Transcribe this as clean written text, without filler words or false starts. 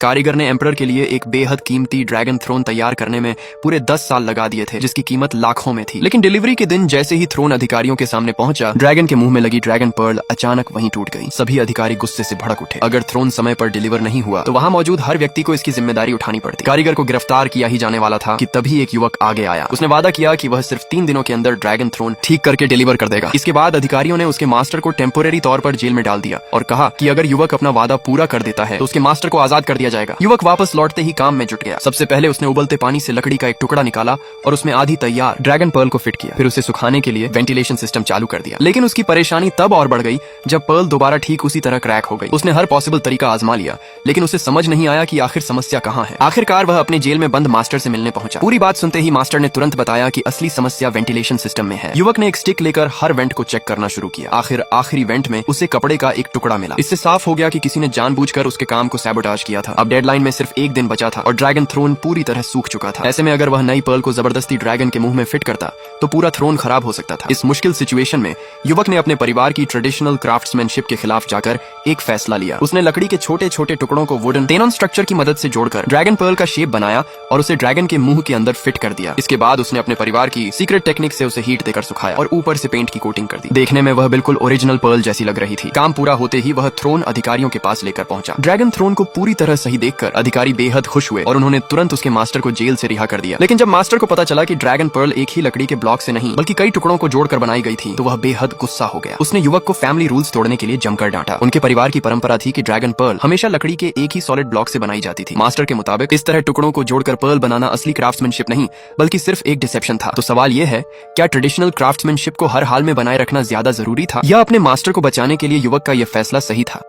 कारीगर ने एम्परर के लिए एक बेहद कीमती ड्रैगन थ्रोन तैयार करने में पूरे 10 साल लगा दिए थे, जिसकी कीमत लाखों में थी। लेकिन डिलीवरी के दिन जैसे ही थ्रोन अधिकारियों के सामने पहुंचा, ड्रैगन के मुंह में लगी ड्रैगन पर्ल अचानक वहीं टूट गई। सभी अधिकारी गुस्से से भड़क उठे। अगर थ्रोन समय पर डिलीवर नहीं हुआ तो वहां मौजूद हर व्यक्ति को इसकी जिम्मेदारी उठानी पड़ती। कारीगर को गिरफ्तार किया ही जाने वाला था कि तभी एक युवक आगे आया। उसने वादा किया कि वह सिर्फ 3 दिनों के अंदर ड्रैगन थ्रोन ठीक करके डिलीवर कर देगा। इसके बाद अधिकारियों ने उसके मास्टर को टेम्पोरेरी तौर पर जेल में डाल दिया और कहा कि अगर युवक अपना वादा पूरा कर देता है तो उसके मास्टर को आजाद कर दिया जाएगा। युवक वापस लौटते ही काम में जुट गया। सबसे पहले उसने उबलते पानी से लकड़ी का एक टुकड़ा निकाला और उसमें आधी तैयार ड्रैगन पर्ल को फिट किया। फिर उसे सुखाने के लिए वेंटिलेशन सिस्टम चालू कर दिया। लेकिन उसकी परेशानी तब और बढ़ गई जब पर्ल दोबारा ठीक उसी तरह क्रैक हो गई। उसने हर पॉसिबल तरीका आजमा लिया, लेकिन उसे समझ नहीं आया कि आखिर समस्या कहाँ है। आखिरकार वह अपने जेल में बंद मास्टर से मिलने पहुंचा। पूरी बात सुनते ही मास्टर ने तुरंत बताया कि असली समस्या वेंटिलेशन सिस्टम में है। युवक ने एक स्टिक लेकर हर वेंट को चेक करना शुरू किया। आखिरी वेंट में उसे कपड़े का एक टुकड़ा मिला। इससे साफ हो गया कि किसी ने जानबूझकर उसके काम को सैबोटाज किया था। अब डेडलाइन में सिर्फ 1 दिन बचा था और ड्रैगन थ्रोन पूरी तरह सूख चुका था। ऐसे में अगर वह नई पर्ल को जबरदस्ती ड्रैगन के मुंह में फिट करता तो पूरा थ्रोन खराब हो सकता था। इस मुश्किल सिचुएशन में युवक ने अपने परिवार की ट्रेडिशनल क्राफ्ट्समैनशिप के खिलाफ जाकर एक फैसला लिया। उसने लकड़ी के छोटे छोटे टुकड़ों को वुडन टेनॉन स्ट्रक्चर की मदद से जोड़कर ड्रैगन पर्ल का शेप बनाया और उसे ड्रैगन के मुंह के अंदर फिट कर दिया। इसके बाद उसने अपने परिवार की सीक्रेट टेक्निक से उसे हीट देकर सुखाया और ऊपर से पेंट की कोटिंग कर दी। देखने में वह बिल्कुल ओरिजिनल पर्ल जैसी लग रही थी। काम पूरा होते ही वह थ्रोन अधिकारियों के पास लेकर पहुंचा। ड्रैगन थ्रोन को पूरी तरह सही देखकर अधिकारी बेहद खुश हुए और उन्होंने तुरंत उसके मास्टर को जेल से रिहा कर दिया। लेकिन जब मास्टर को पता चला कि ड्रैगन पर्ल एक ही लकड़ी के ब्लॉक से नहीं बल्कि कई टुकड़ों को जोड़कर बनाई गई थी तो वह बेहद गुस्सा हो गया। उसने युवक को फैमिली रूल्स तोड़ने के लिए जमकर डांटा। उनके परिवार की परंपरा थी कि ड्रैगन पर्ल हमेशा लकड़ी के एक ही सॉलिड ब्लॉक से बनाई जाती थी। मास्टर के मुताबिक इस तरह टुकड़ों को जोड़कर पर्ल बनाना असली क्राफ्ट्समैनशिप नहीं बल्कि सिर्फ एक डिसेप्शन था। तो सवाल यह है, क्या ट्रेडिशनल क्राफ्ट्समैनशिप को हर हाल में बनाए रखना ज्यादा जरूरी था या अपने मास्टर को बचाने के लिए युवक का यह फैसला सही था?